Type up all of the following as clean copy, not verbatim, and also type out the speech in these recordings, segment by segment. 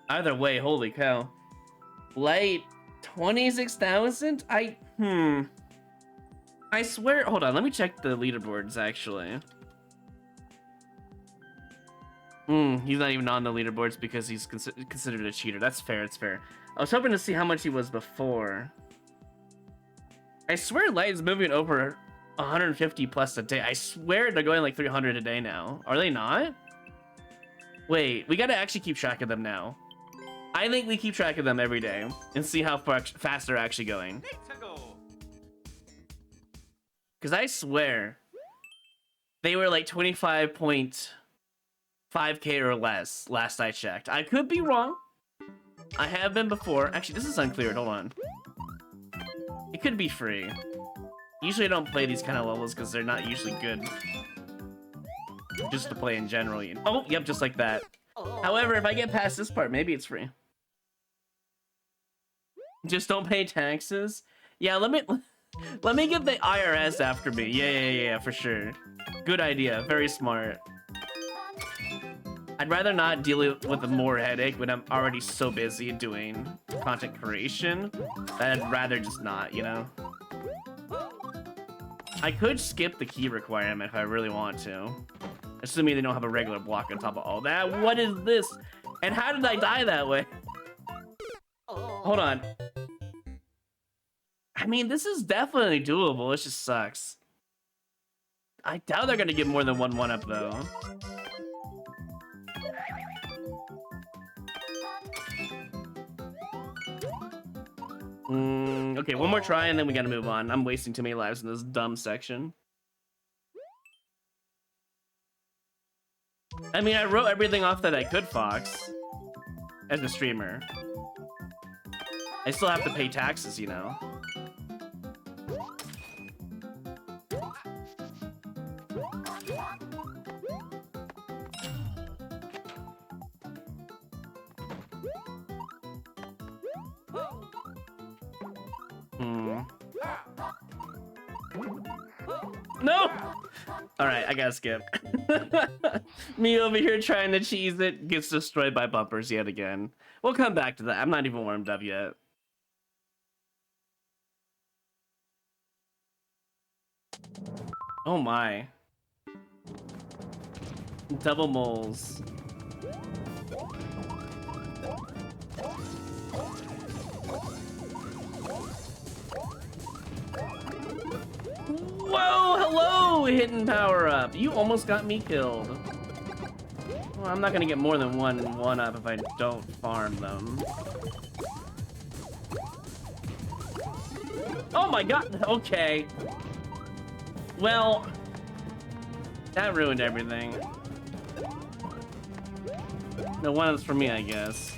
Either way, holy cow. Light 26,000? I swear, hold on, let me check the leaderboards actually. He's not even on the leaderboards because he's considered a cheater. That's fair, it's fair. I was hoping to see how much he was before. I swear Light is moving over 150 plus a day. I swear they're going like 300 a day now. Are they not? Wait, we gotta actually keep track of them now. I think we keep track of them every day and see how fast they're actually going. Because I swear they were like 25.5k or less last I checked. I could be wrong. I have been before. Actually, this is uncleared. Hold on. It could be free. Usually I don't play these kind of levels because they're not usually good. Just to play in general. Oh, yep, just like that. However, if I get past this part, maybe it's free. Just don't pay taxes. Yeah, let me get the IRS after me. Yeah, for sure. Good idea. Very smart. I'd rather not deal with more headache when I'm already so busy doing content creation that I'd rather just not, you know? I could skip the key requirement if I really want to. Assuming they don't have a regular block on top of all that. What is this? And how did I die that way? Hold on. I mean, this is definitely doable. It just sucks. I doubt they're gonna get more than one 1-up though. Okay, one more try and then we gotta move on. I'm wasting too many lives in this dumb section. I mean, I wrote everything off that I could, Fox, as a streamer. I still have to pay taxes, you know. No! Alright, I gotta skip. Me over here trying to cheese it gets destroyed by bumpers yet again. We'll come back to that. I'm not even warmed up yet. Oh my. Double moles. Whoa, hello, hidden power up. You almost got me killed. Well, I'm not gonna get more than one up if I don't farm them. Oh my god, okay. Well, that ruined everything. No, one is for me, I guess.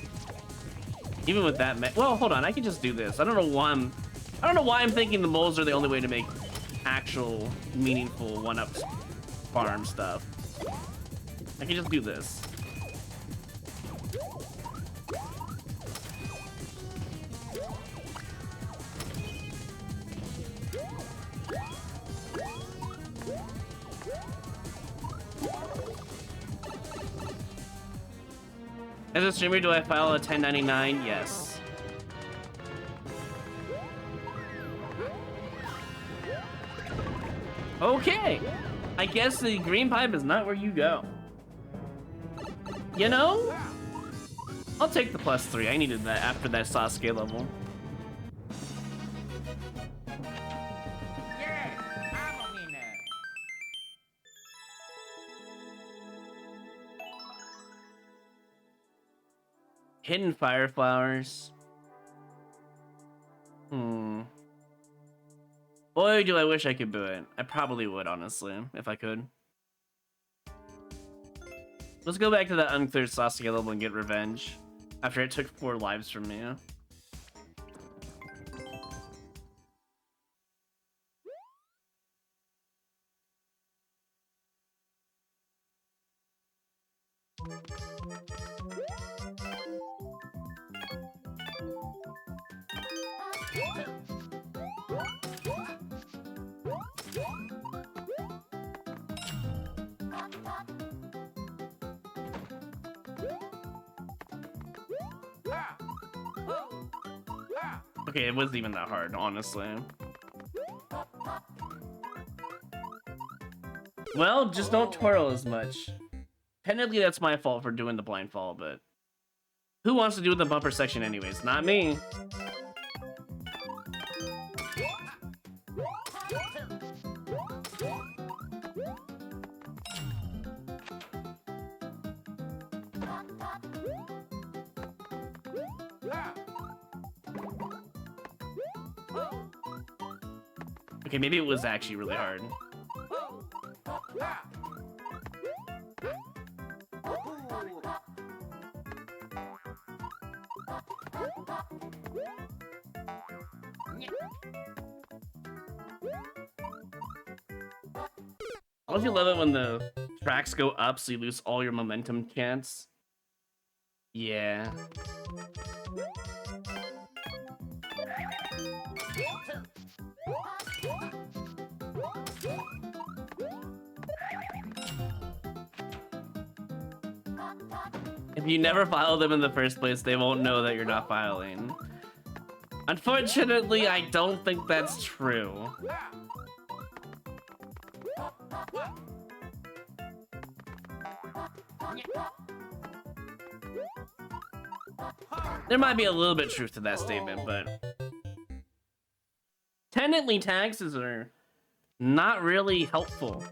Even with that, well, hold on, I can just do this. I don't know why I'm thinking the moles are the only way to make actual meaningful 1-up farm stuff. I can just do this. As a streamer, do I file a 1099? Yes. Okay. I guess the green pipe is not where you go. You know? I'll take the +3. I needed that after that Sasuke level. Hidden fire flowers. Boy, do I wish I could do it. I probably would, honestly, if I could. Let's go back to that uncleared Sasuke level and get revenge. After it took 4 lives from me. Okay, it wasn't even that hard, honestly. Well, just don't twirl as much. Technically, that's my fault for doing the blind fall, but who wants to do the bumper section anyways? Not me. Okay, maybe it was actually really hard. Don't you love it when the tracks go up so you lose all your momentum chance? Yeah. If you never file them in the first place, they won't know that you're not filing. Unfortunately, I don't think that's true. There might be a little bit of truth to that statement, but technically taxes are not really helpful.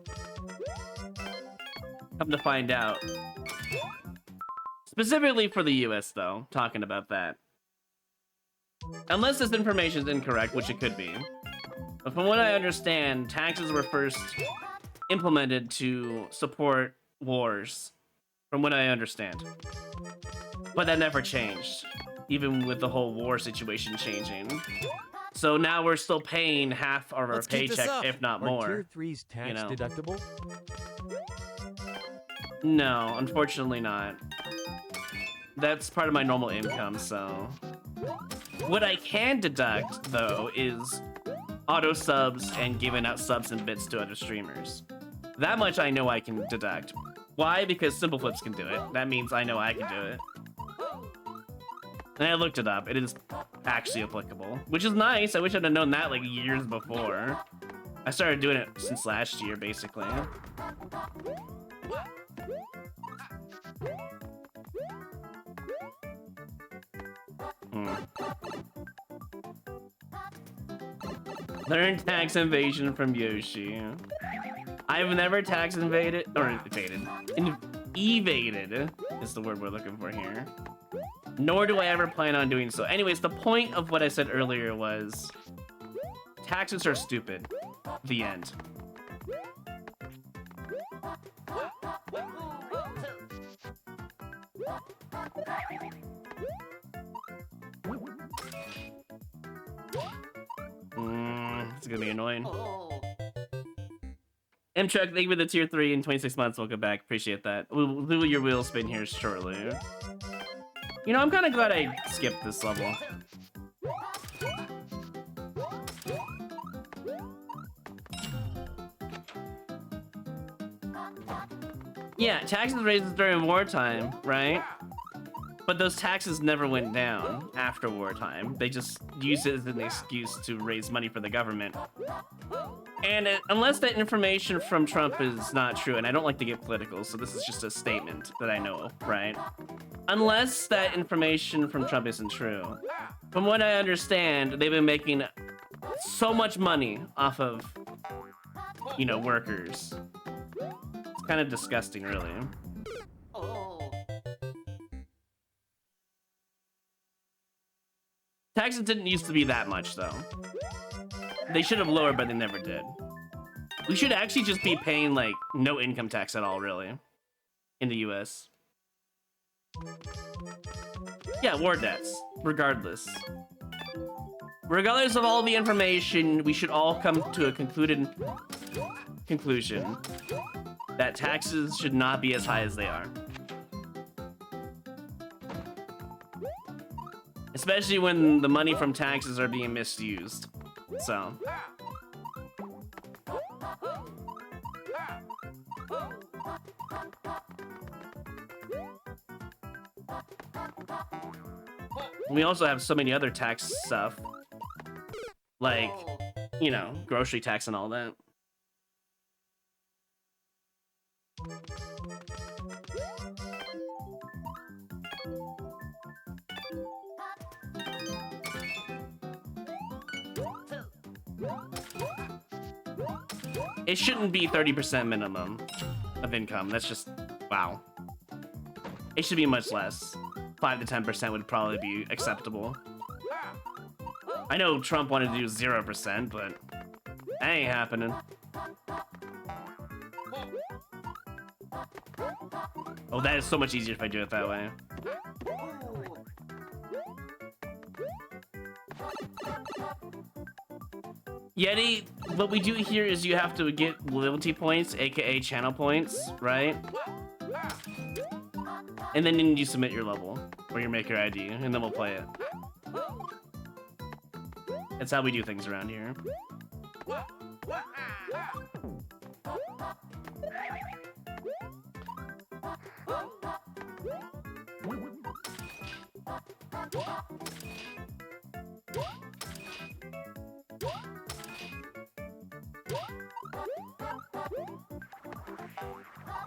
Come to find out. Specifically for the US, though, talking about that. Unless this information is incorrect, which it could be. But from what I understand, taxes were first implemented to support wars. From what I understand. But that never changed. Even with the whole war situation changing. So now we're still paying half of our paycheck, if not more. Are Tier 3's tax deductible? No, unfortunately not. That's part of my normal income, so... What I can deduct, though, is auto subs and giving out subs and bits to other streamers. That much I know I can deduct. Why? Because Simple Flips can do it. That means I know I can do it. And I looked it up. It is actually applicable, which is nice. I wish I'd have known that like years before. I started doing it since last year, basically. Learn tax evasion from Yoshi. I've never tax evaded, or evaded is the word we're looking for here. Nor do I ever plan on doing so. Anyways, the point of what I said earlier was taxes are stupid. The end. It's gonna be annoying. M-Chuck, thank you for the tier 3 in 26 months. Welcome back. Appreciate that. We'll do your wheel spin here shortly. You know, I'm kind of glad I skipped this level. Yeah, taxes raised during wartime, right? But those taxes never went down after wartime. They just used it as an excuse to raise money for the government. And unless that information from Trump is not true, and I don't like to get political, so this is just a statement that I know of, right? Unless that information from Trump isn't true, from what I understand, they've been making so much money off of, you know, workers. It's kind of disgusting, really. Taxes didn't used to be that much, though. They should have lowered, but they never did. We should actually just be paying, like, no income tax at all, really, in the US. Yeah, war debts, regardless. Regardless of all the information, we should all come to a conclusion that taxes should not be as high as they are. Especially when the money from taxes are being misused. So. We also have so many other tax stuff. like, you know, grocery tax and all that. It shouldn't be 30% minimum of income. That's just, wow. It should be much less. 5 to 10% would probably be acceptable. I know Trump wanted to do 0%, but that ain't happening. Oh, that is so much easier if I do it that way. Yeti, what we do here is you have to get loyalty points, aka channel points, right? And then you submit your level or your maker ID, and then we'll play it. That's how we do things around here.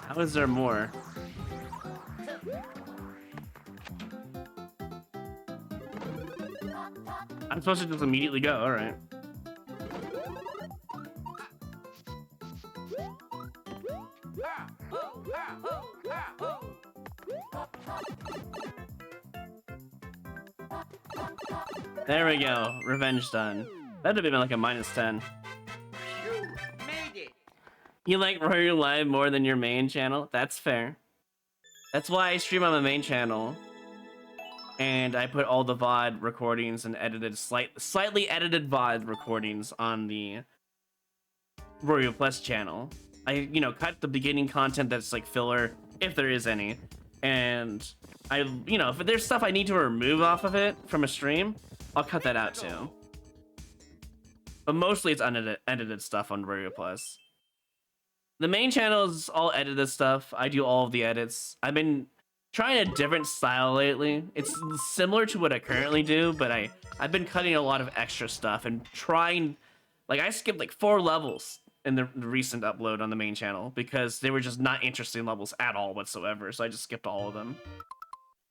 How is there more? I'm supposed to just immediately go, alright. There we go, revenge done. That'd have been like a -10. You made it. You like Royru Live more than your main channel? That's fair. That's why I stream on my main channel. And I put all the VOD recordings and edited, slightly edited VOD recordings on the Royru Plus channel. I, you know, cut the beginning content that's like filler, if there is any. And I, you know, if there's stuff I need to remove off of it from a stream, I'll cut that out too. But mostly it's unedited stuff on Royru Plus. The main channel is all edited stuff. I do all of the edits. I've been trying a different style lately. It's similar to what I currently do, but I've been cutting a lot of extra stuff and trying, like I skipped like 4 levels in the recent upload on the main channel because they were just not interesting levels at all whatsoever, so I just skipped all of them.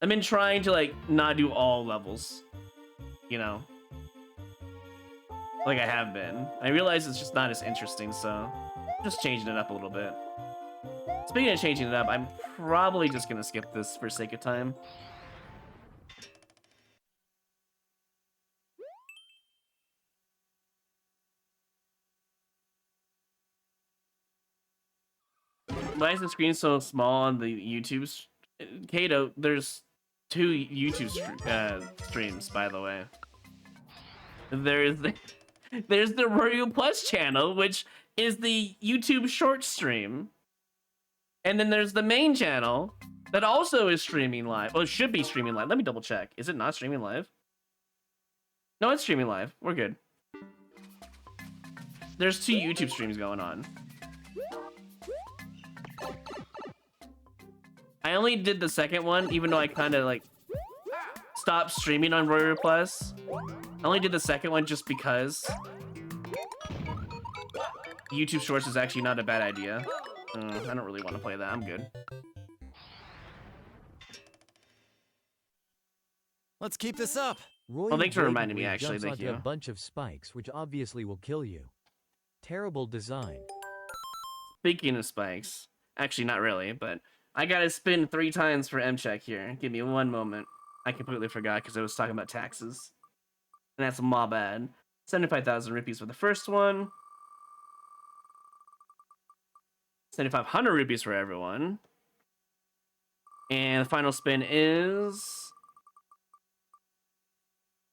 I've been trying to like not do all levels, you know, like I have been. I realize it's just not as interesting, so I'm just changing it up a little bit. Speaking of changing it up, I'm probably just gonna skip this for sake of time. Why is the screen so small on the YouTube? Kato, there's 2 YouTube streams, by the way. There's the Royru Plus channel, which is the YouTube short stream. And then there's the main channel that also is streaming live. Well, it should be streaming live. Let me double check. Is it not streaming live? No, it's streaming live. We're good. There's 2 YouTube streams going on. I only did the second one, even though I kind of like stopped streaming on Royru Plus. I only did the second one just because YouTube Shorts is actually not a bad idea. I don't really want to play that. I'm good. Let's keep this up. Well, thanks for reminding me, actually. Thank Thank you. A bunch of spikes, which obviously will kill you. Terrible design. Speaking of spikes, actually not really, but I gotta spin 3 times for M-Check here. Give me one moment. I completely forgot because I was talking about taxes. And that's my bad. 75,000 rupees for the first one. 7,500 rupees for everyone. And the final spin is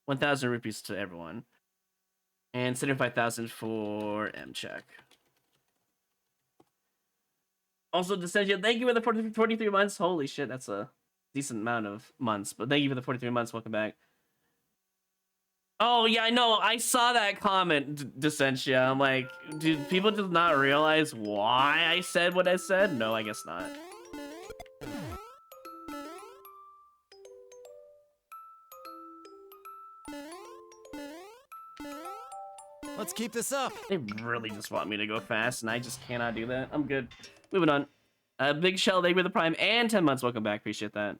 1,000 rupees to everyone. And 75,000 for M-Check. Also, Descentia, thank you for the 43 months. Holy shit, that's a decent amount of months. But thank you for the 43 months. Welcome back. Oh, yeah, I know. I saw that comment, Descentia. I'm like, do people just not realize why I said what I said? No, I guess not. Let's keep this up. They really just want me to go fast, and I just cannot do that. I'm good. Moving on. Big Shell, thank you for the Prime, and 10 months. Welcome back. Appreciate that.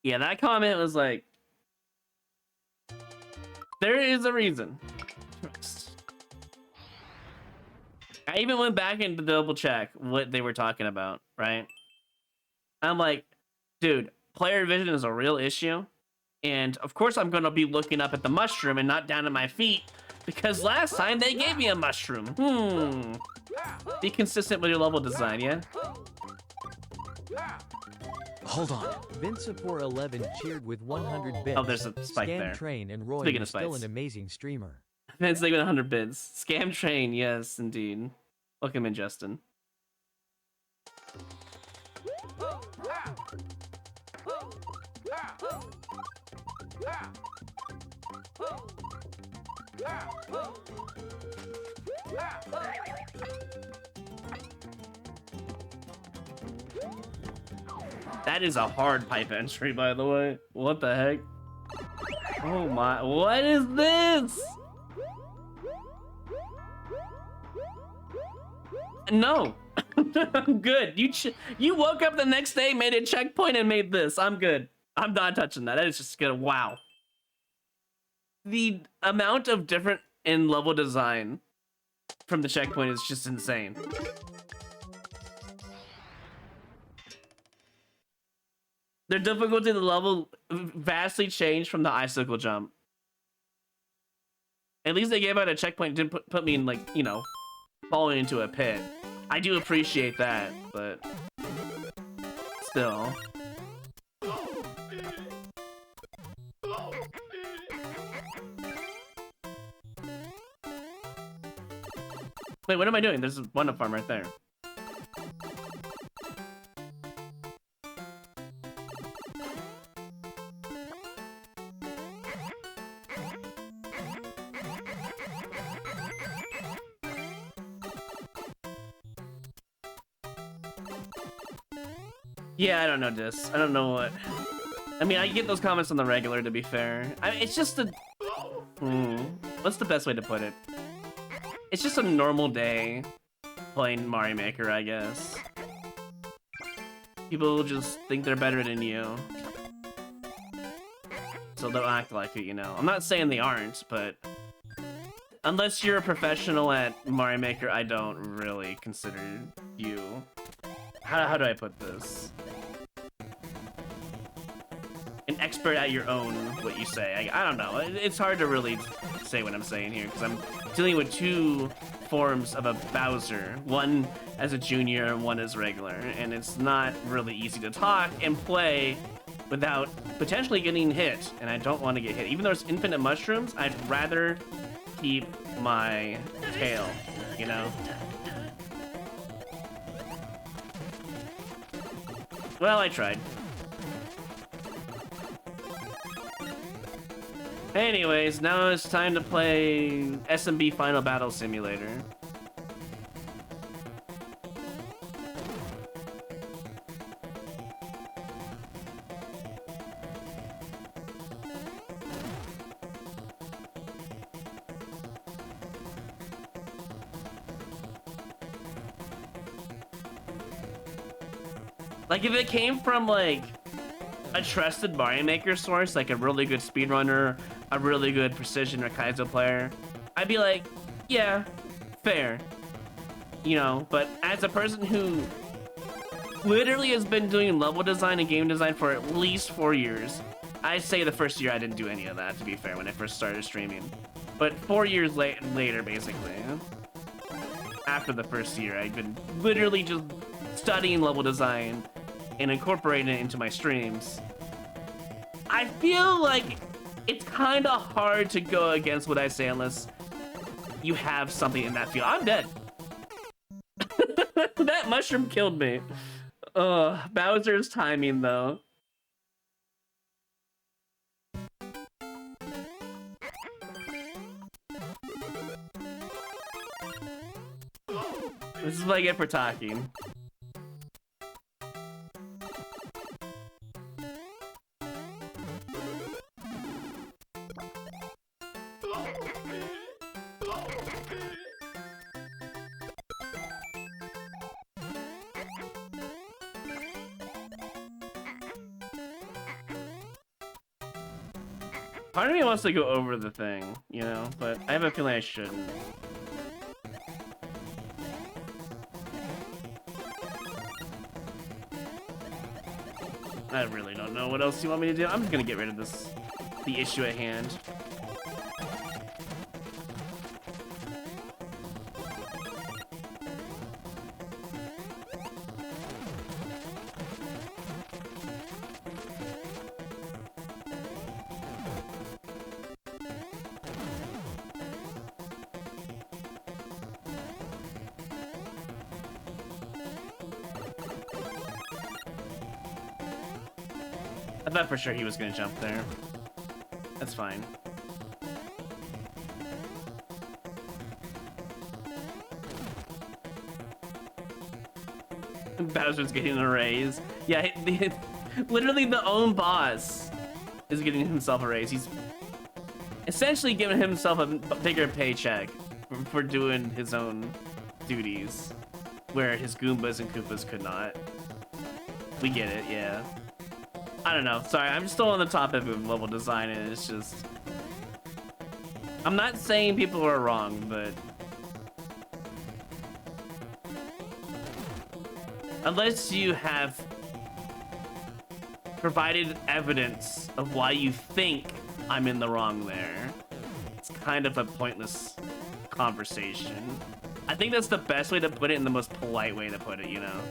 Yeah, that comment was like, there is a reason. I even went back and double check what they were talking about, right? I'm like, dude, player vision is a real issue. And of course I'm gonna be looking up at the mushroom and not down at my feet, because last time they gave me a mushroom. Be consistent with your level design, yeah? Hold on. Vince411 cheered with 100 bits. Oh, there's a spike Scam there. Train and Roy Speaking is of still spikes. an amazing streamer. Vince, they went 100 bids. Scam Train, yes, indeed. Welcome in, Justin. That is a hard pipe entry, by the way. What the heck? Oh my, what is this? No, I'm good. You woke up the next day, made a checkpoint, and made this. I'm good. I'm not touching that. That is just gonna, wow. The amount of different in level design from the checkpoint is just insane. Their difficulty of the level vastly changed from the icicle jump. At least they gave out a checkpoint, didn't put me in, like, you know, falling into a pit. I do appreciate that, but still. Wait, what am I doing? There's one farm right there. Yeah, I don't know this. I don't know what. I mean, I get those comments on the regular, to be fair. It's just a... what's the best way to put it? It's just a normal day playing Mario Maker, I guess. People just think they're better than you. So they'll act like it, you know. I'm not saying they aren't, but... unless you're a professional at Mario Maker, I don't really consider you... How do I put this? An expert at your own, what you say. I don't know. It's hard to really say what I'm saying here, because I'm dealing with two forms of a Bowser. One as a junior and one as regular. And it's not really easy to talk and play without potentially getting hit. And I don't want to get hit. Even though there's infinite mushrooms, I'd rather keep my tail, you know? Well, I tried. Anyways, now it's time to play SMB Final Battle Simulator. Like, if it came from, like, a trusted Mario Maker source, like a really good speedrunner, a really good Precision or Kaizo player, I'd be like, yeah, fair. You know, but as a person who literally has been doing level design and game design for at least 4 years, I'd say the first year I didn't do any of that, to be fair, when I first started streaming. But 4 years later, basically, after the first year, I'd been literally just studying level design and incorporating it into my streams. I feel like it's kind of hard to go against what I say unless you have something in that field. I'm dead. That mushroom killed me. Bowser's timing, though. This is what I get for talking. Part of me wants to go over the thing, you know, but I have a feeling I shouldn't. I really don't know what else you want me to do. I'm just gonna get rid of this, the issue at hand. I thought for sure he was gonna jump there. That's fine. Bowser's getting a raise. Yeah, literally the own boss is getting himself a raise. He's essentially giving himself a bigger paycheck for doing his own duties, where his Goombas and Koopas could not. We get it, yeah. I don't know. Sorry, I'm still on the topic of level design, and it's just... I'm not saying people are wrong, but... unless you have provided evidence of why you think I'm in the wrong there, it's kind of a pointless conversation. I think that's the best way to put it, and the most polite way to put it, you know?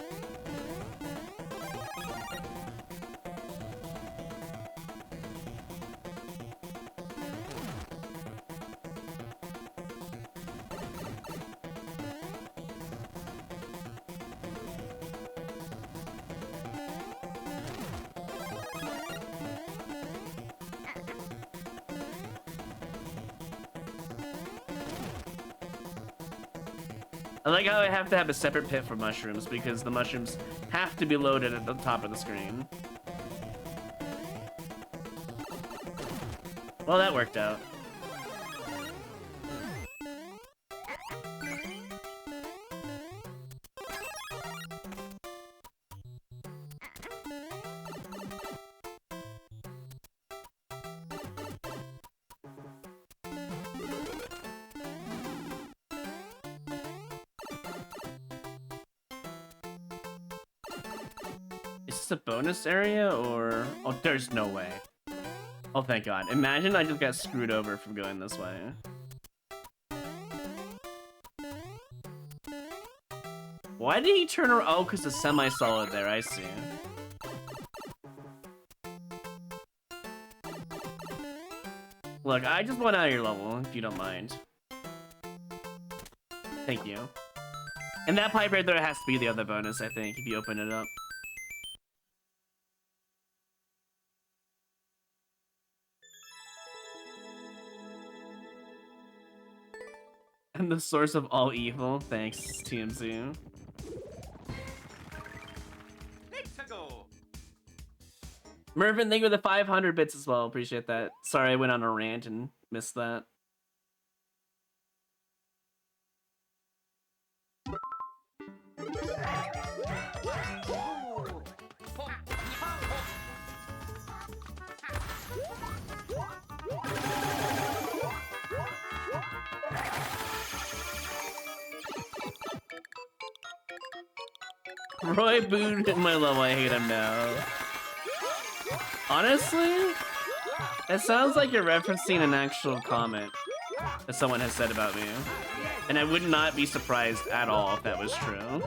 I like how I have to have a separate pit for mushrooms, because the mushrooms have to be loaded at the top of the screen. Well, that worked out. A bonus area, or oh, there's no way. Oh, thank God. Imagine I just got screwed over from going this way. Why did he turn around? Oh, because the semi-solid there, I see. Look, I just want out of your level, if you don't mind. Thank you. And that pipe right there has to be the other bonus, I think, if you open it up. I'm the source of all evil. Thanks, TMZ. Let's go. Mervin, thank you for the 500 bits as well. Appreciate that. Sorry I went on a rant and missed that. Roy booed in my level. I hate him now. Honestly, it sounds like you're referencing an actual comment that someone has said about me. And I would not be surprised at all if that was true.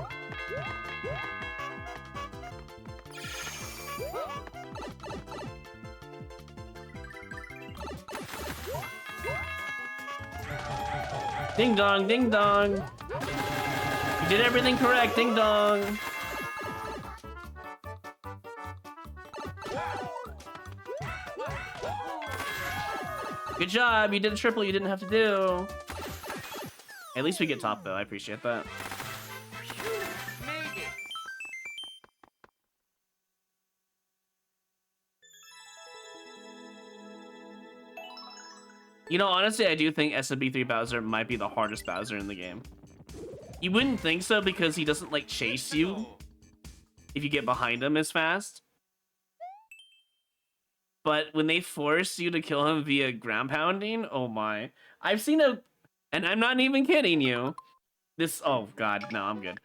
Ding dong, ding dong. You did everything correct, ding dong. Good job, you did a triple you didn't have to do. At least we get top though, I appreciate that. Made it. You know, honestly, I do think SMB3 Bowser might be the hardest Bowser in the game. You wouldn't think so because he doesn't like chase you if you get behind him as fast. but when they force you to kill him via ground pounding, oh my. I've seen a, and I'm not even kidding you. This, oh god, no, I'm good.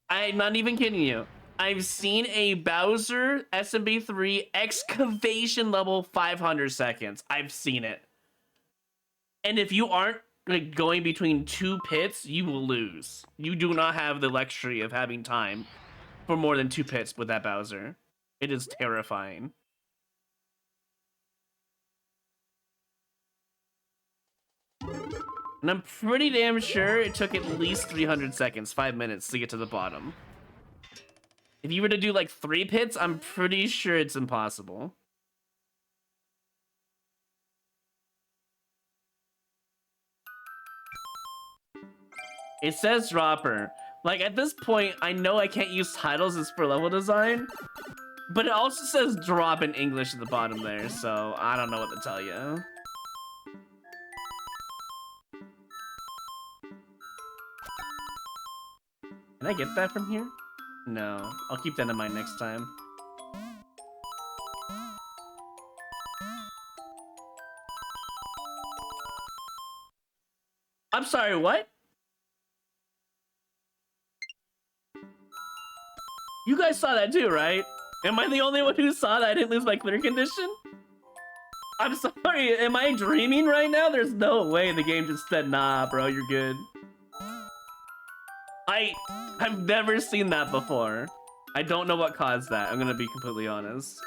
I'm not even kidding you. I've seen a Bowser SMB3 excavation level 500 seconds. I've seen it. And if you aren't like going between two pits, you will lose. You do not have the luxury of having time for more than two pits with that Bowser. It is terrifying. And I'm pretty damn sure it took at least 300 seconds, 5 minutes to get to the bottom. If you were to do like 3 pits, I'm pretty sure it's impossible. It says dropper. Like at this point, I know I can't use titles as for level design, but it also says drop in English at the bottom there, so I don't know what to tell you. Can I get that from here? No. I'll keep that in mind next time. I'm sorry, what? You guys saw that too, right? Am I the only one who saw that I didn't lose my clear condition? I'm sorry, am I dreaming right now? There's no way the game just said, nah, bro, you're good. I've never seen that before. I don't know what caused that, I'm gonna be completely honest.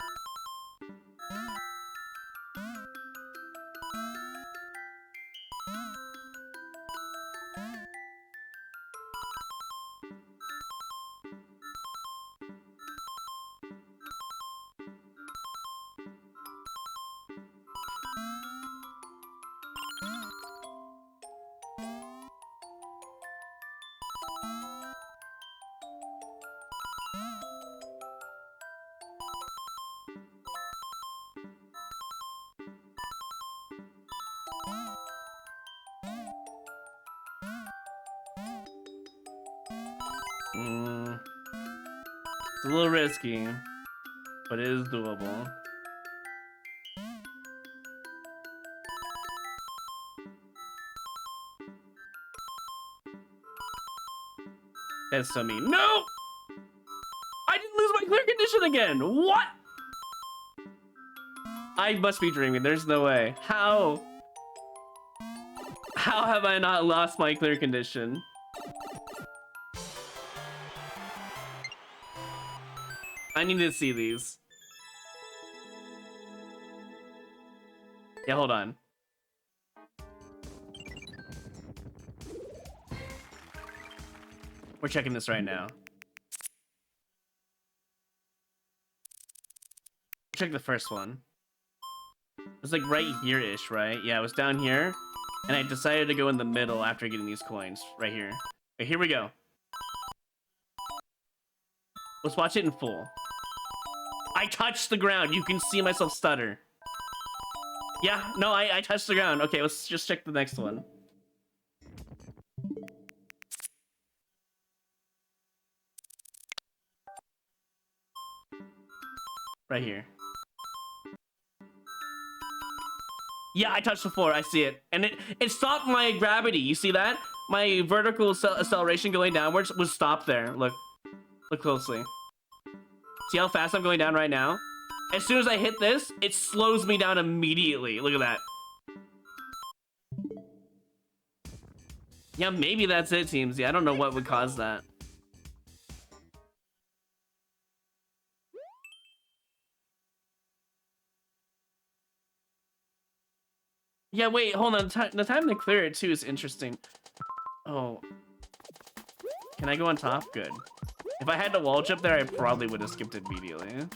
It's a little risky, but it is doable. That's so mean. No! I didn't lose my clear condition again! What? I must be dreaming, there's no way. How? How have I not lost my clear condition? I need to see these. Yeah, hold on. We're checking this right now. Check the first one. It was like right here-ish, right? Yeah, it was down here. And I decided to go in the middle after getting these coins. Right here. Okay, here we go. Let's watch it in full. I touched the ground. You can see myself stutter. Yeah, no, I touched the ground. Okay, let's just check the next one. Right here. Yeah, I touched the floor. I see it. And it stopped my gravity. You see that? My vertical acceleration going downwards was stopped there. Look. Look closely. See how fast I'm going down right now? As soon as I hit this, it slows me down immediately. Look at that. Yeah, maybe that's it, teams. Yeah, I don't know what would cause that. Yeah, wait, hold on. The time to clear it, too, is interesting. Oh. Can I go on top? Good. If I had to wall jump there, I probably would have skipped it immediately.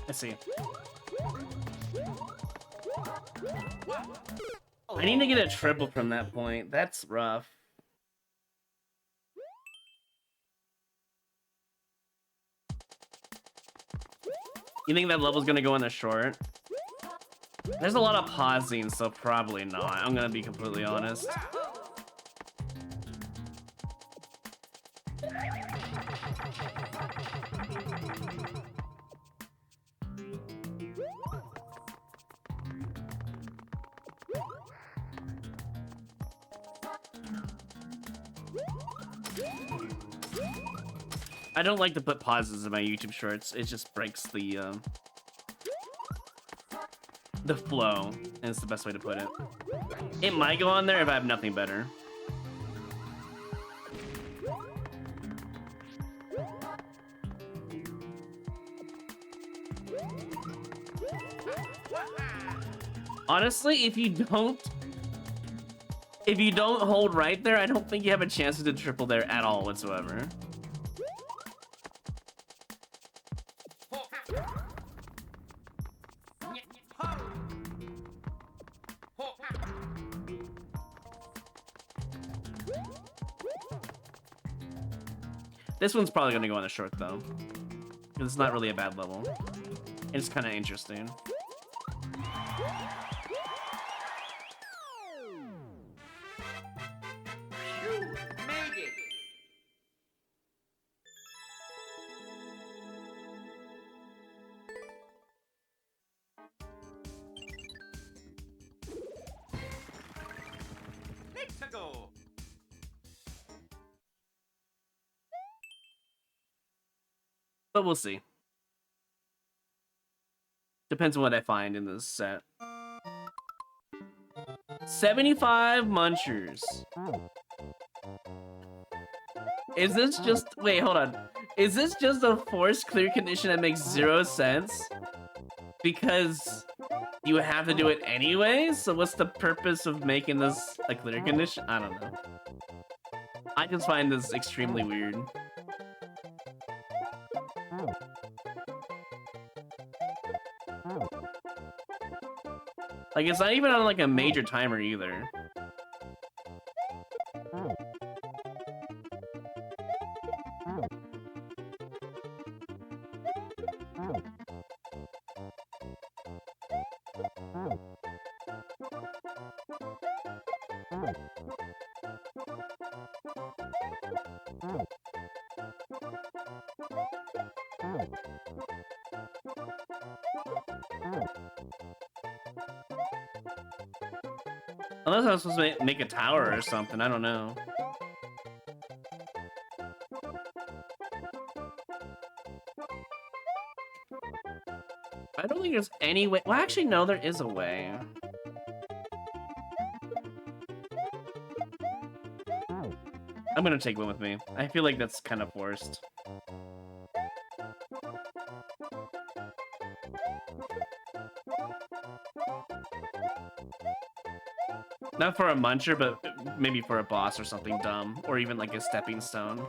Let's see. I need to get a triple from that point. That's rough. You think that level's gonna go in the short? There's a lot of pausing, so probably not. I'm gonna be completely honest. I don't like to put pauses in my YouTube shorts. It just breaks the flow, and it's the best way to put it. It might go on there if I have nothing better. Honestly, if you don't hold right there, I don't think you have a chance to triple there at all whatsoever. This one's probably gonna go on the short though, because it's not really a bad level. It's kind of interesting. You made it. Let's go. But we'll see. Depends on what I find in this set. 75 munchers. Is this just... Wait, hold on. Is this just a forced clear condition that makes 0 sense? Because you have to do it anyway? So what's the purpose of making this a clear condition? I don't know. I just find this extremely weird. Like, it's not even on, like, a major timer either. Unless I was supposed to make a tower or something, I don't know. I don't think there's any way. Well, actually, no, there is a way. I'm gonna take one with me. I feel like that's kind of forced. Not for a muncher, but maybe for a boss or something dumb. Or even like a stepping stone.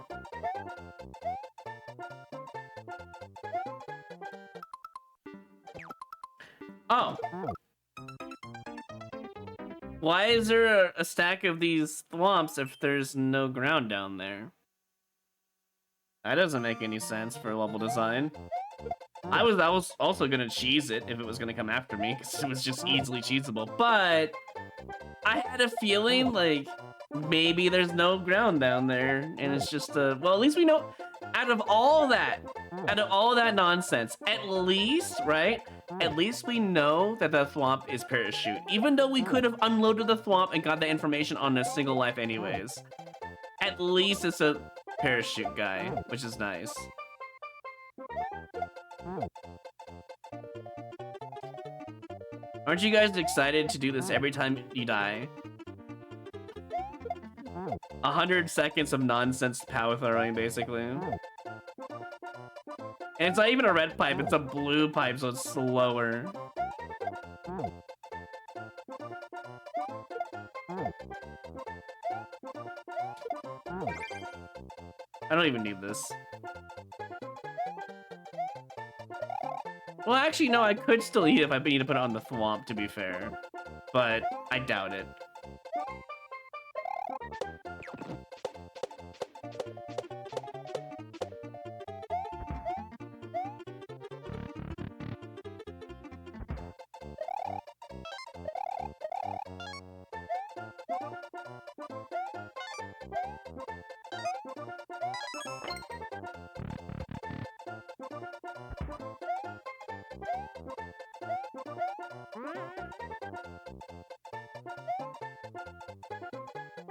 Oh. Why is there a stack of these thwomps if there's no ground down there? That doesn't make any sense for level design. I was also gonna cheese it if it was gonna come after me, because it was just easily cheesable, but I had a feeling like maybe there's no ground down there, and it's just well, at least we know out of all that nonsense, at least, right? At least we know that the thwomp is parachute, even though we could have unloaded the thwomp and got the information on a single life anyways. At least it's a parachute guy, which is nice. Aren't you guys excited to do this every time you die? 100 seconds of nonsense power throwing, basically. And it's not even a red pipe, it's a blue pipe, so it's slower. I don't even need this. Well, actually, no, I could still eat it if I need to put it on the thwomp, to be fair. But I doubt it.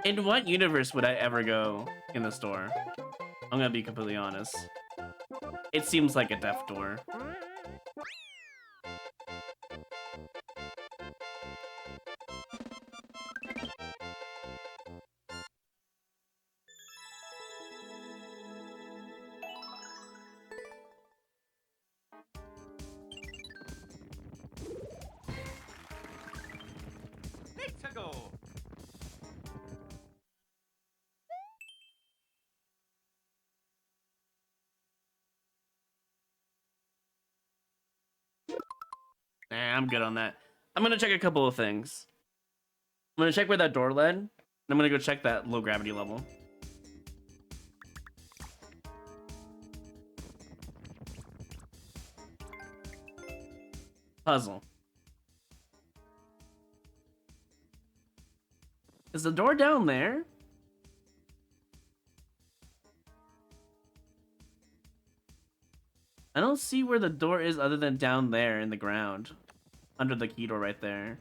In what universe would I ever go in the store? I'm gonna be completely honest. It seems like a death door. Need to go. Nah, I'm good on that. I'm gonna check a couple of things. I'm gonna check where that door led. And I'm gonna go check that low gravity level. Puzzle. Is the door down there? I don't see where the door is other than down there in the ground. Under the key door right there.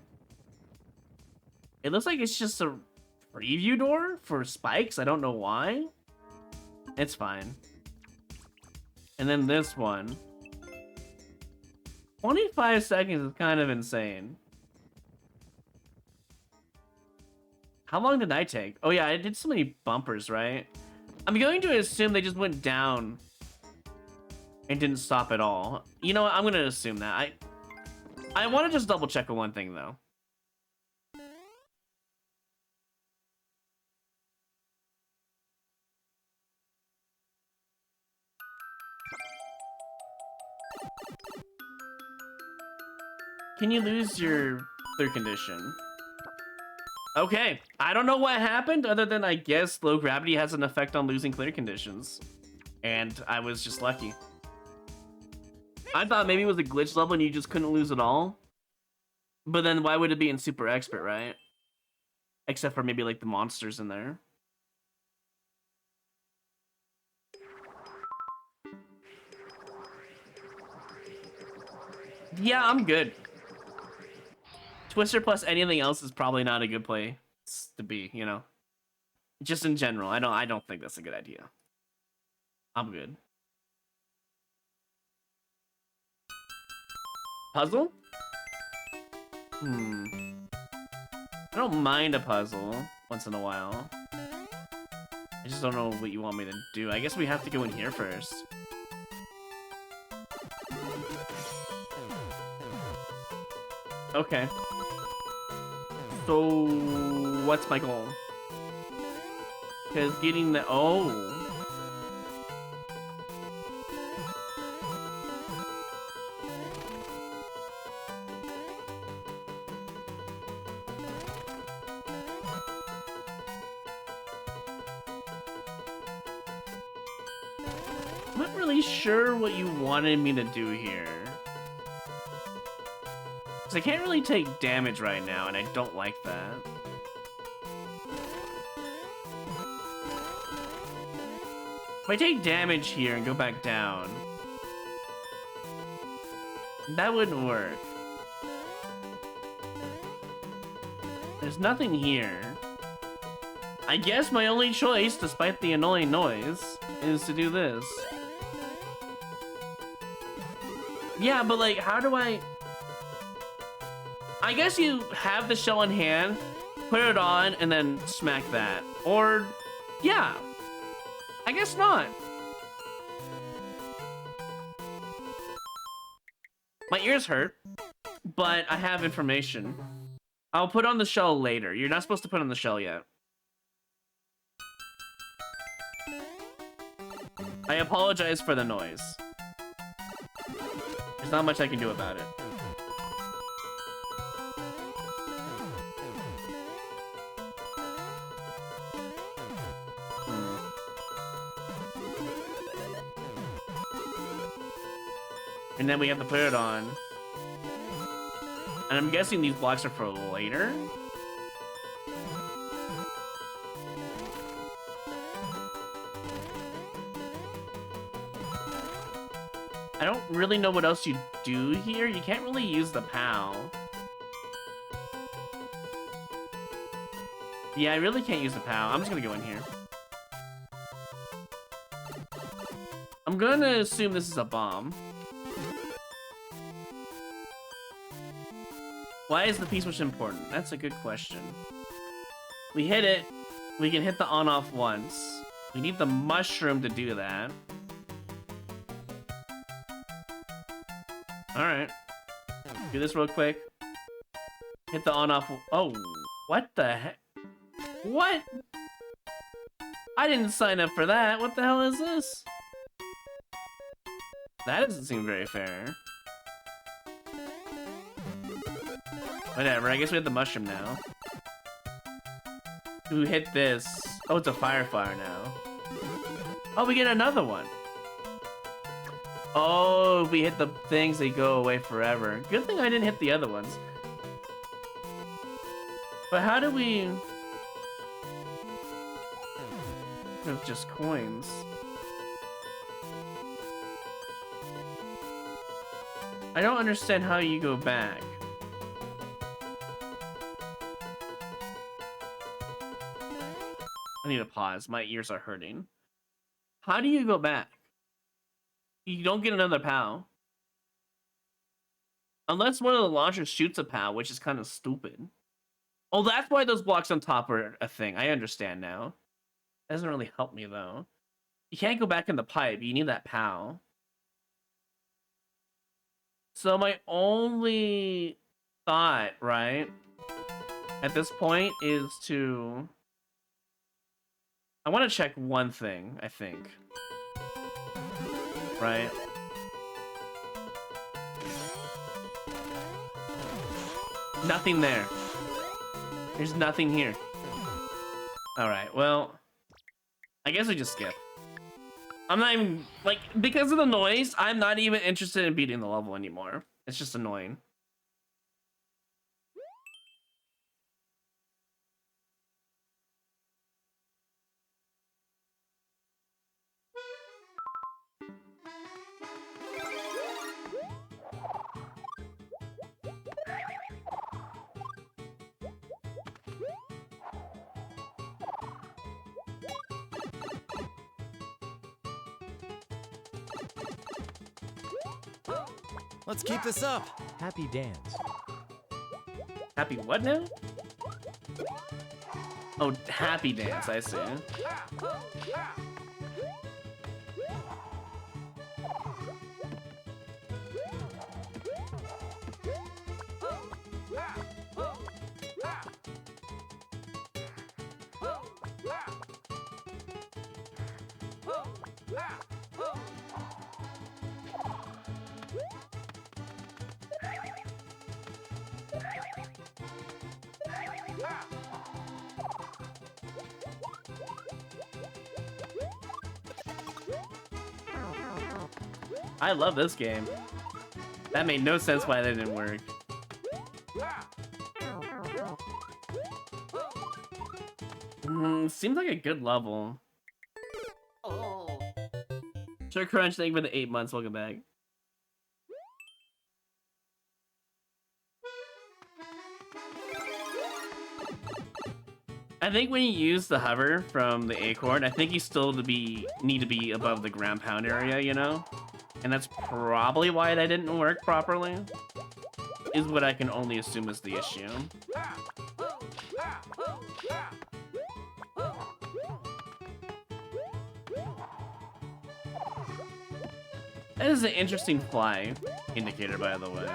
It looks like it's just a preview door for spikes. I don't know why. It's fine. And then this one. 25 seconds is kind of insane. How long did I take? Oh yeah, I did so many bumpers, right? I'm going to assume they just went down and didn't stop at all. You know what? I'm gonna assume that. I want to just double check on one thing though. Can you lose your third condition? Okay, I don't know what happened other than I guess low gravity has an effect on losing clear conditions. And I was just lucky. I thought maybe it was a glitch level and you just couldn't lose at all. But then why would it be in super expert, right? Except for maybe like the monsters in there. Yeah, I'm good. Twister plus anything else is probably not a good play to be, you know. Just in general, I don't think that's a good idea. I'm good. Puzzle? I don't mind a puzzle once in a while. I just don't know what you want me to do. I guess we have to go in here first. Okay. So, what's my goal? Because getting the... Oh. I'm not really sure what you wanted me to do here. Because I can't really take damage right now, and I don't like that. If I take damage here and go back down, that wouldn't work. There's nothing here. I guess my only choice, despite the annoying noise, is to do this. Yeah, but like, how do I guess you have the shell in hand, put it on, and then smack that. Or, yeah. I guess not. My ears hurt, but I have information. I'll put on the shell later. You're not supposed to put on the shell yet. I apologize for the noise. There's not much I can do about it. And then we have to put it on. And I'm guessing these blocks are for later? I don't really know what else you do here. You can't really use the POW. Yeah, I really can't use the POW. I'm just gonna go in here. I'm gonna assume this is a bomb. Why is the P-switch important? That's a good question. We hit it. We can hit the on-off once. We need the mushroom to do that. Alright. Do this real quick. Hit the on-off. Oh, what the heck? What? I didn't sign up for that. What the hell is this? That doesn't seem very fair. Whatever, I guess we have the mushroom now. Who hit this? Oh, it's a firefire now. Oh, we get another one. Oh, if we hit the things, they go away forever. Good thing I didn't hit the other ones. But how do we... It's just coins. I don't understand how you go back. I need to pause. My ears are hurting. How do you go back? You don't get another POW. Unless one of the launchers shoots a POW, which is kind of stupid. Oh, that's why those blocks on top are a thing. I understand now. That doesn't really help me, though. You can't go back in the pipe. You need that POW. So my only thought, right, at this point is to... I want to check one thing, I think. Right? Nothing there. There's nothing here. Alright, well... I guess we just skip. I'm not even... Like, because of the noise, I'm not even interested in beating the level anymore. It's just annoying. Let's keep this up. Happy dance. Happy what now? Oh, happy dance, I see. I love this game. That made no sense why that didn't work. Seems like a good level. Sure Crunch, thank you for the 8 months. Welcome back. I think when you use the hover from the acorn, I think you still need to be above the ground pound area, you know? And that's probably why that didn't work properly. Is what I can only assume is the issue. That is an interesting fly indicator, by the way.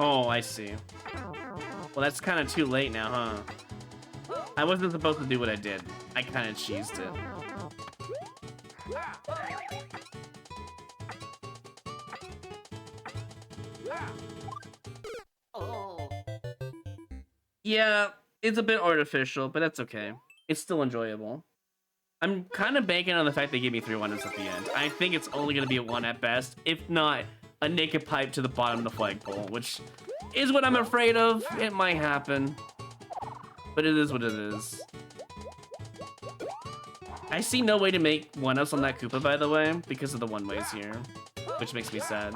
Oh, I see. Well, that's kind of too late now, huh? I wasn't supposed to do what I did. I kind of cheesed it. Yeah, it's a bit artificial, but that's okay. It's still enjoyable. I'm kind of banking on the fact they gave me 3 1s at the end. I think it's only going to be a 1 at best, if not a naked pipe to the bottom of the flagpole, which is what I'm afraid of. It might happen, but it is what it is. I see no way to make 1-ups on that Koopa, by the way, because of the 1-ways here, which makes me sad.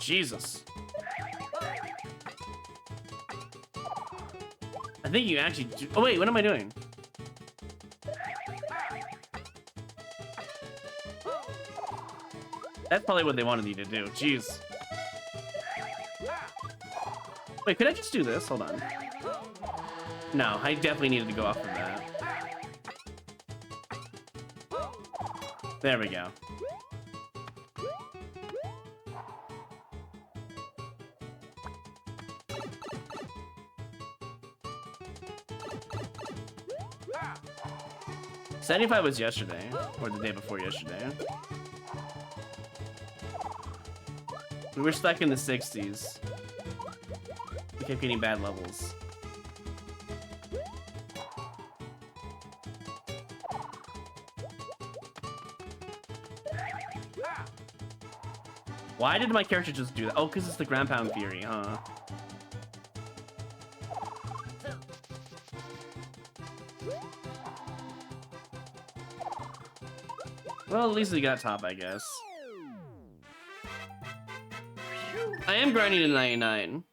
Jesus. I think you actually do. Oh wait, what am I doing? That's probably what they wanted you to do. Jeez. Wait, could I just do this? Hold on. No, I definitely needed to go off of that. There we go. $75 was yesterday, or the day before yesterday. We were stuck in the 60s. We kept getting bad levels. Why did my character just do that? Oh, because it's the ground pound fury, huh? Well, at least we got top, I guess. I am grinding to 99.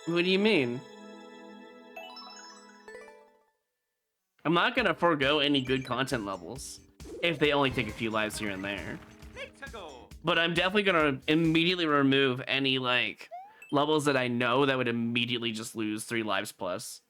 What do you mean? I'm not gonna forego any good content levels if they only take a few lives here and there. But I'm definitely gonna immediately remove any like levels that I know that would immediately just lose 3 lives plus.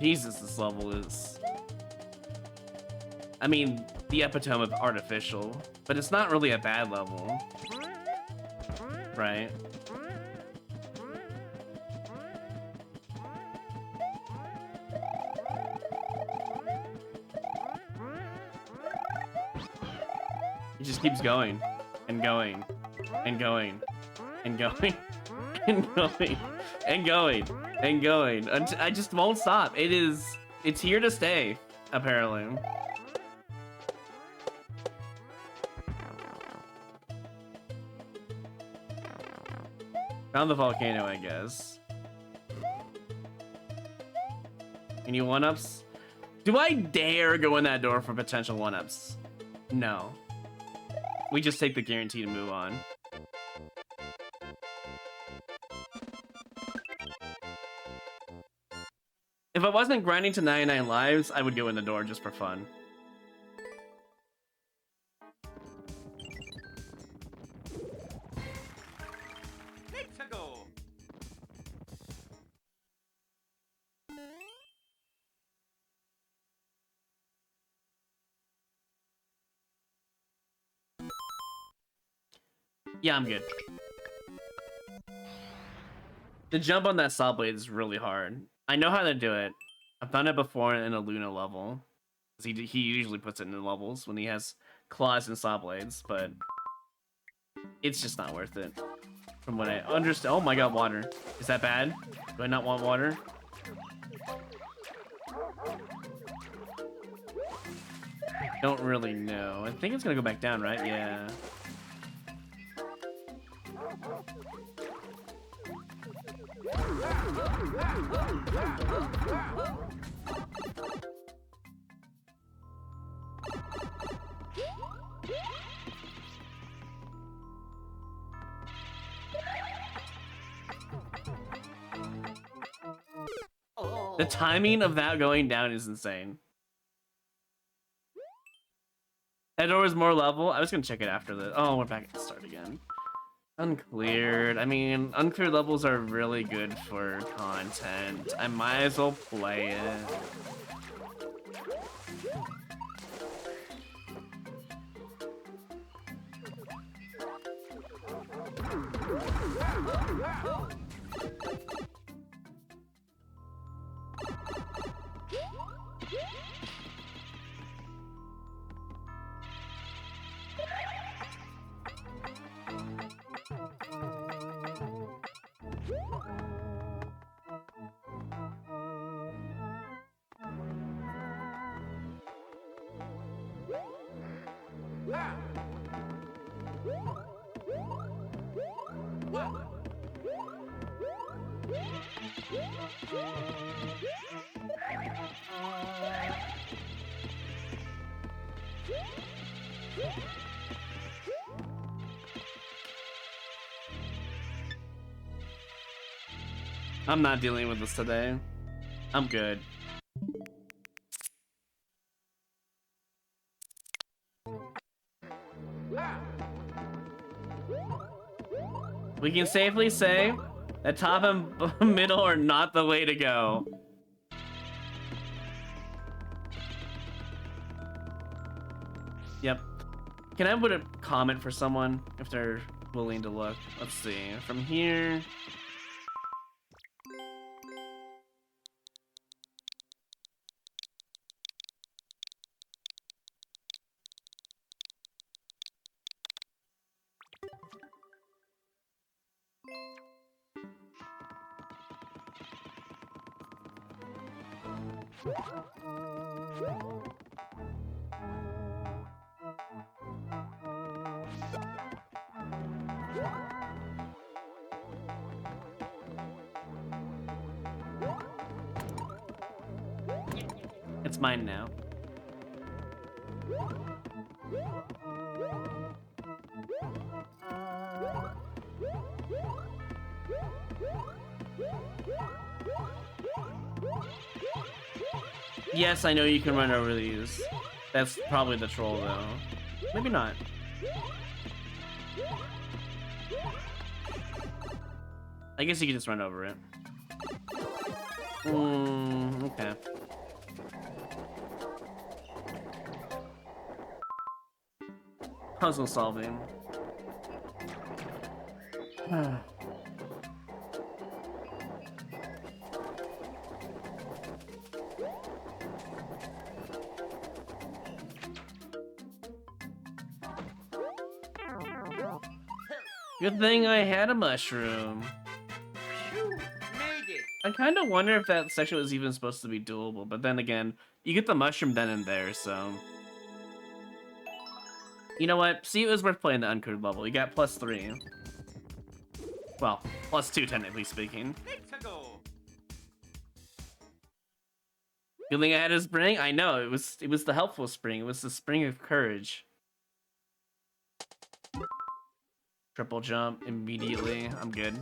Jesus, this level is... I mean, the epitome of artificial, but it's not really a bad level. Right? It just keeps going and going and going and going and going and going and going. I just won't stop. It's here to stay, apparently. Found the volcano, I guess. Any one-ups? Do I dare go in that door for potential one-ups? No. We just take the guarantee to move on. If I wasn't grinding to 99 lives, I would go in the door just for fun. Let's go. Yeah, I'm good. The jump on that saw blade is really hard. I know how to do it. I've done it before in a Luna level. He usually puts it in the levels when he has claws and saw blades, but it's just not worth it. From what I understand. Oh my god, water. Is that bad? Do I not want water? Don't really know. I think it's gonna go back down, right? Yeah. The timing of that going down is insane. That door is more level. I was gonna check it after the. Oh, we're back at the start again. Uncleared. I mean, uncleared levels are really good for content. I might as well play it. I'm not dealing with this today. I'm good. We can safely say that top and middle are not the way to go. Yep. Can I put a comment for someone if they're willing to look? Let's see. From here. It's mine now. Yes, I know you can run over these. That's probably the troll, though. Maybe not. I guess you can just run over it. Okay. Puzzle solving. Good thing I had a mushroom. Phew, made it. I kind of wonder if that section was even supposed to be doable, but then again, you get the mushroom then and there, so... You know what? See, it was worth playing the uncleared level. You got +3. Well, +2 technically speaking. Let's go. Feeling I had a spring? I know, it was the helpful spring. It was the spring of courage. Triple jump immediately. I'm good.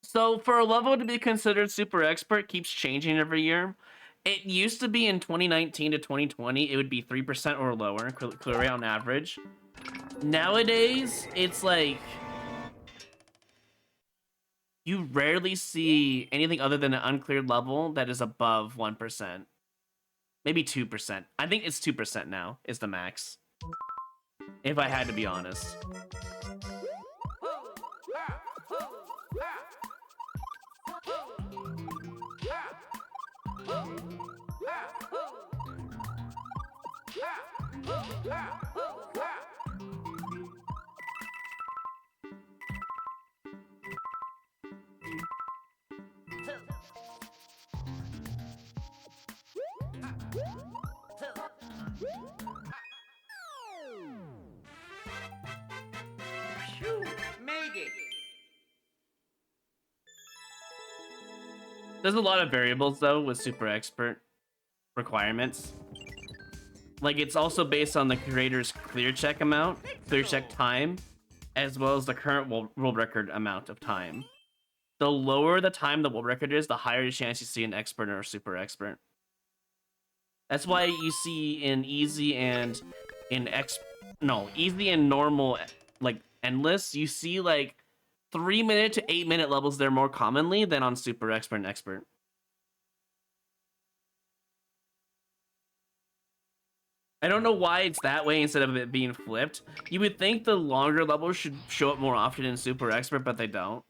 So for a level to be considered super expert keeps changing every year. It used to be in 2019 to 2020, it would be 3% or lower, clear rate on average. Nowadays, it's like you rarely see anything other than an uncleared level that is above 1%. Maybe 2%. I think it's 2% now is the max. If I had to be honest. Phew, made it. There's a lot of variables though with super expert requirements. Like it's also based on the creator's clear check amount, clear check time, as well as the current world record amount of time. The lower the time the world record is, the higher the chance you see an expert or a super expert. That's why you see in easy and easy and normal, like endless, you see like 3-minute to 8-minute levels there more commonly than on super expert and expert. I don't know why it's that way instead of it being flipped. You would think the longer levels should show up more often in super expert, but they don't.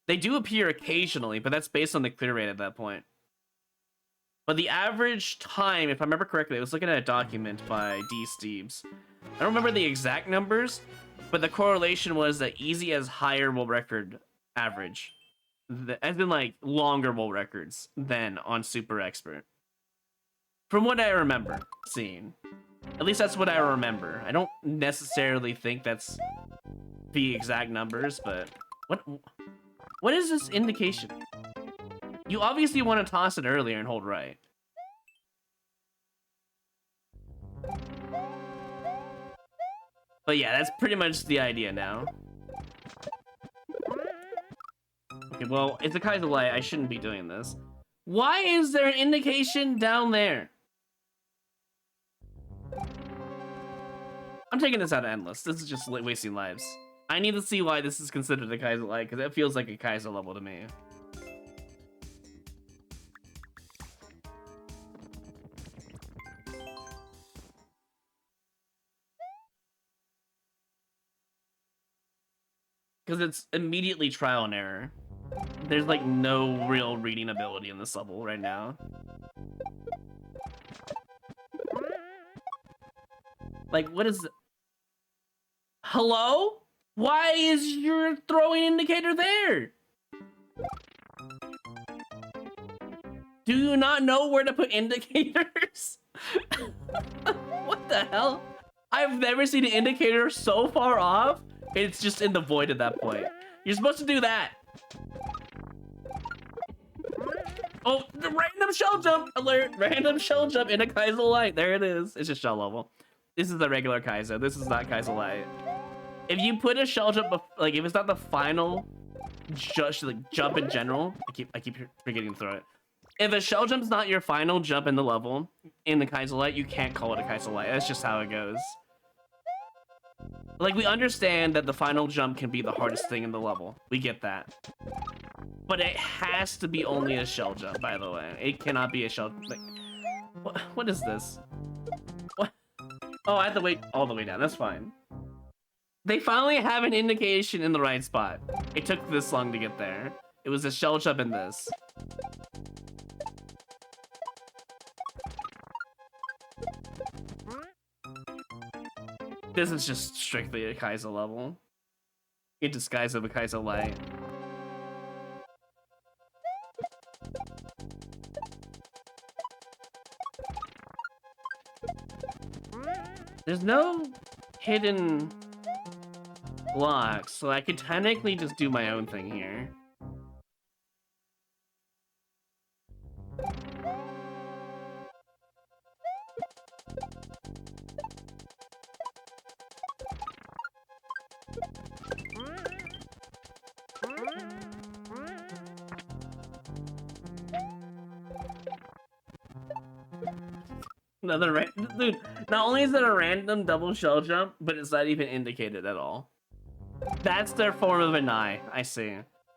They do appear occasionally, but that's based on the clear rate at that point. But the average time, if I remember correctly, I was looking at a document by D. Steves. I don't remember the exact numbers, but the correlation was that easy has higher world record average. As in like longer world records than on super expert. From what I remember seeing. At least that's what I remember. I don't necessarily think that's the exact numbers, but what is this indication? You obviously want to toss it earlier and hold right. But yeah, that's pretty much the idea now. Okay, well, it's a Kaiser Light. I shouldn't be doing this. Why is there an indication down there? I'm taking this out of Endless. This is just wasting lives. I need to see why this is considered a Kaiser Light, because it feels like a Kaiser level to me. Because it's immediately trial and error. There's like no real reading ability in this level right now. Like, what is... Hello? Why is your throwing indicator there? Do you not know where to put indicators? What the hell? I've never seen an indicator so far off. It's just in the void at that point. You're supposed to do that. Oh, the random shell jump alert! Random shell jump in a Kaiser Light. There it is. It's just shell level. This is the regular Kaiser. This is not Kaiser Light. If you put a shell jump, like if it's not the final jump in general, I keep forgetting to throw it. If a shell jump's not your final jump in the level in the Kaiser Light, you can't call it a Kaiser Light. That's just how it goes. Like, we understand that the final jump can be the hardest thing in the level. We get that. But it has to be only a shell jump, by the way. It cannot be a shell... Like, what is this? What? Oh, I have to wait all the way down. That's fine. They finally have an indication in the right spot. It took this long to get there. It was a shell jump in this. This is just strictly a Kaizo level. In disguise of a Kaizo light. There's no hidden blocks, so I could technically just do my own thing here. Another dude, not only is it a random double shell jump, but it's not even indicated at all. That's their form of an eye, I see.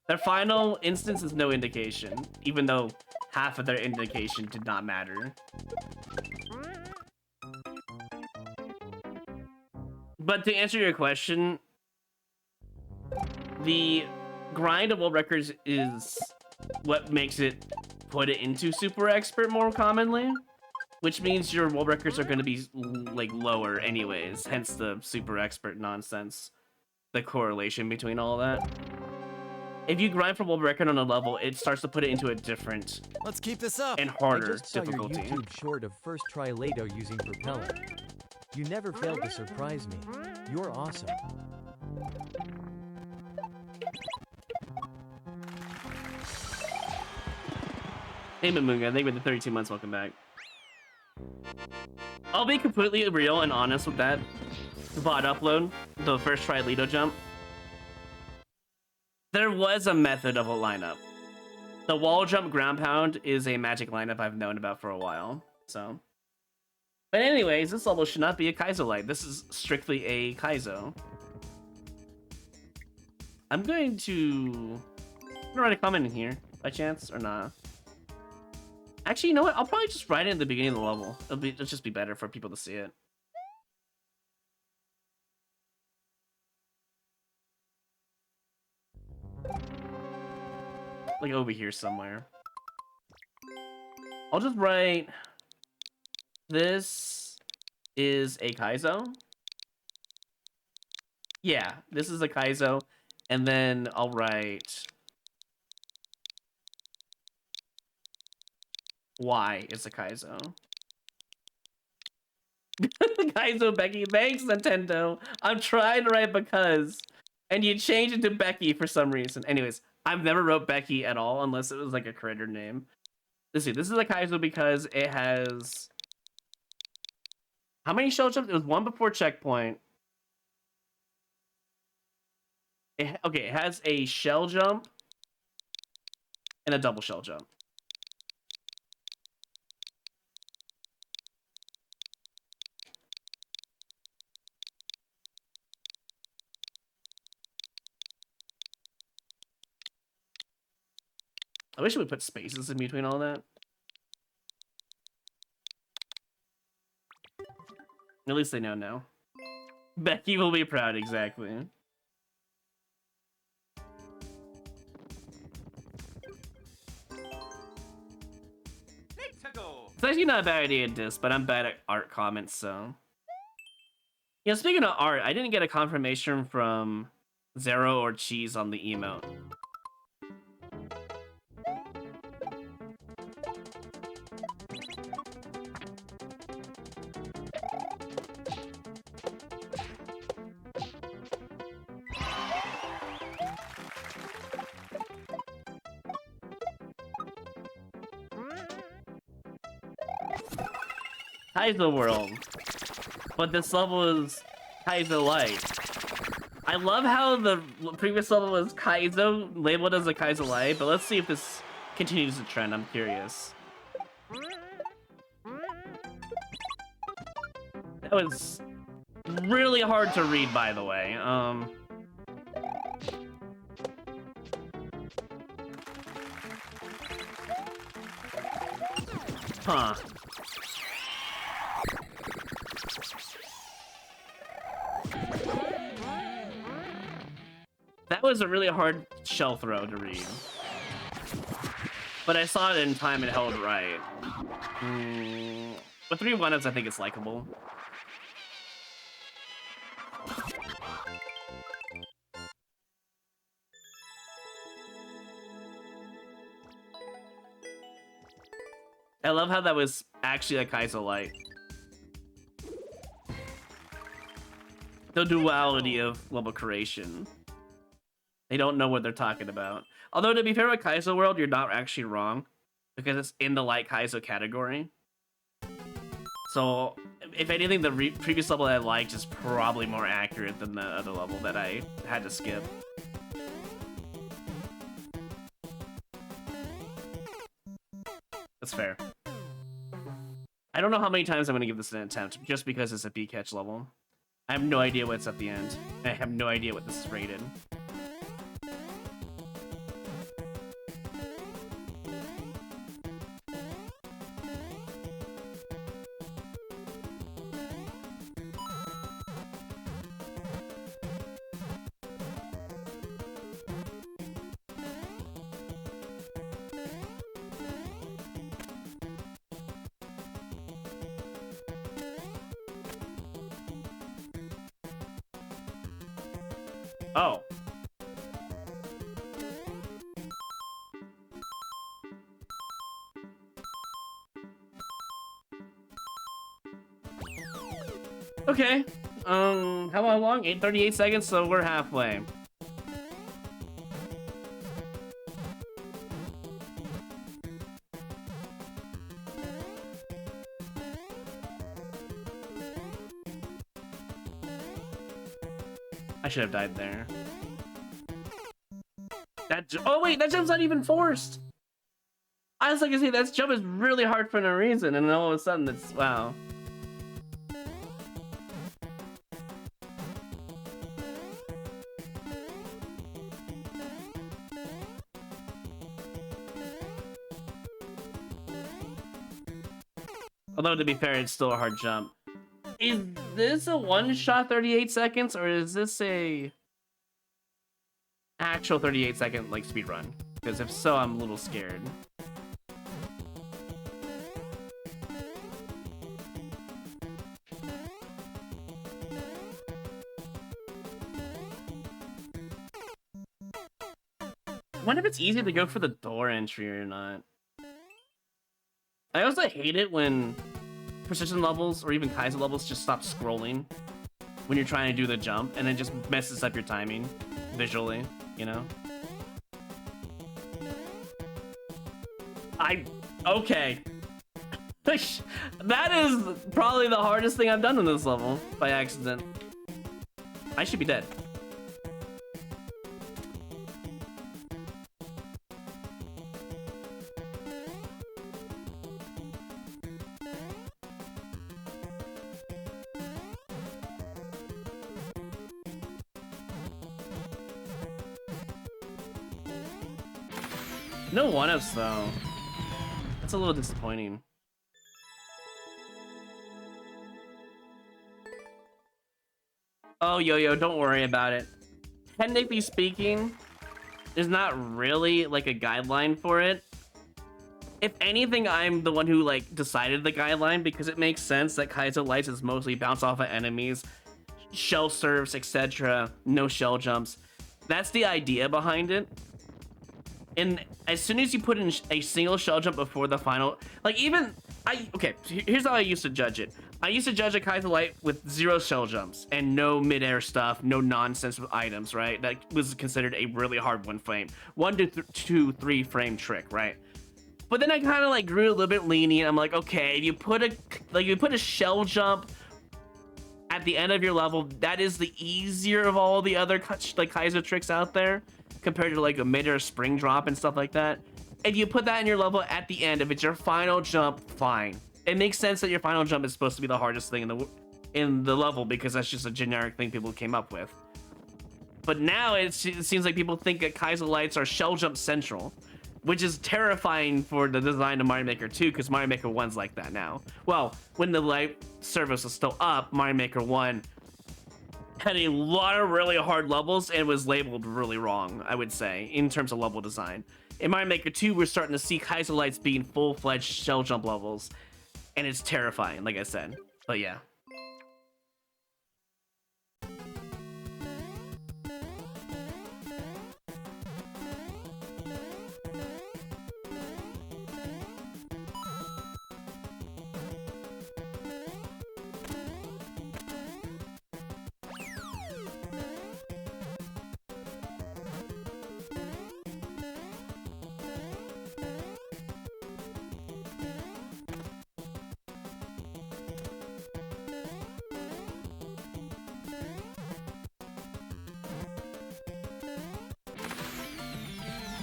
Their final instance is no indication, even though half of their indication did not matter. But to answer your question, the grind of world records is what makes it put it into super expert more commonly. Which means your world records are going to be like lower anyways, hence the super expert nonsense, the correlation between all that. If you grind for world record on a level, it starts to put it into a different Let's keep this up. and I harder just saw difficulty. your YouTube short of first try Lato using propeller. You never failed to surprise me. You're awesome. Hey Mamunga, thank you for the 32 months, welcome back. I'll be completely real and honest with that VOD upload, the first try Lido jump. There was a method of a lineup. The wall jump ground pound is a magic lineup I've known about for a while, so. But anyways, this level should not be a Kaizo light. This is strictly a Kaizo. I'm going to write a comment in here, by chance, or not. Actually, you know what? I'll probably just write it in the beginning of the level. It'll just be better for people to see it. Like over here somewhere. I'll just write, this is a Kaizo. Yeah, this is a Kaizo. And then I'll write, why is a Kaizo? Kaizo Becky, thanks Nintendo. I'm trying to write because, and you changed it to Becky for some reason. Anyways, I've never wrote Becky at all unless it was like a creator name. Let's see, this is a Kaizo because it has, how many shell jumps? It was one before checkpoint. Okay, it has a shell jump and a double shell jump. I wish we would put spaces in between all that. At least they know now. Becky will be proud, exactly. Let's go. It's actually not a bad idea to diss, but I'm bad at art comments, so. Yeah, speaking of art, I didn't get a confirmation from Zero or Cheese on the emote. Kaizo World, but this level is Kaizo Light. I love how the previous level was Kaizo, labeled as a Kaizo Light, but let's see if this continues the trend, I'm curious. That was really hard to read, by the way. Huh. That was a really hard shell throw to read. But I saw it in time and held right. With 3 1-ups, I think it's likable. I love how that was actually a Kaizo Light. The duality of level creation. They don't know what they're talking about. Although, to be fair with Kaizo World, you're not actually wrong, because it's in the Light Kaizo category. So, if anything, the previous level that I liked is probably more accurate than the other level that I had to skip. That's fair. I don't know how many times I'm going to give this an attempt, just because it's a B-catch level. I have no idea what's at the end. I have no idea what this is rated. Oh. Okay. How long? 8:38 seconds, so we're halfway. I should have died there. Oh wait, that jump's not even forced. I was like, say that jump is really hard for no reason, and then all of a sudden it's wow. Although to be fair, it's still a hard jump. Is this a one-shot 38 seconds, or is this a actual 38-second like speedrun? Because if so, I'm a little scared. I wonder if it's easy to go for the door entry or not. I also hate it when precision levels or even Kaizo levels just stop scrolling when you're trying to do the jump, and it just messes up your timing visually, you know? Okay. That is probably the hardest thing I've done in this level by accident. I should be dead. No one-ups though. That's a little disappointing. Oh, Yo-Yo, don't worry about it. Technically speaking, there's not really like a guideline for it. If anything, I'm the one who like decided the guideline because it makes sense that Kaizo Lights is mostly bounce off of enemies, shell serves, etc. No shell jumps. That's the idea behind it. And as soon as you put in a single shell jump before the final, like even okay, here's how I used to judge it. I used to judge a Kaizo Light with 0 shell jumps and no midair stuff, no nonsense with items, right? That was considered a really hard 1 to 3 frame trick, right? But then I kind of like grew a little bit lenient. I'm like, okay, if you put a shell jump at the end of your level, that is the easier of all the other like Kaizo tricks out there, compared to like a mid or spring drop and stuff like that. If you put that in your level at the end, if it's your final jump, fine. It makes sense that your final jump is supposed to be the hardest thing in the level because that's just a generic thing people came up with. But now it seems like people think that Kaizo Lights are shell jump central, which is terrifying for the design of Mario Maker 2 because Mario Maker 1's like that now. Well, when the light service was still up, Mario Maker 1 had a lot of really hard levels and was labeled really wrong, I would say, in terms of level design. In Mario Maker 2, we're starting to see Kaizo Lights being full-fledged shell jump levels, and it's terrifying, like I said. But yeah.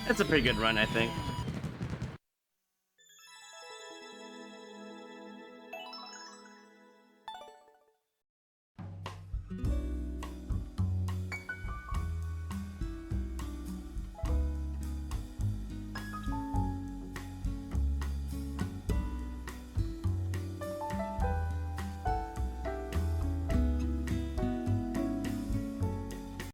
That's a pretty good run, I think.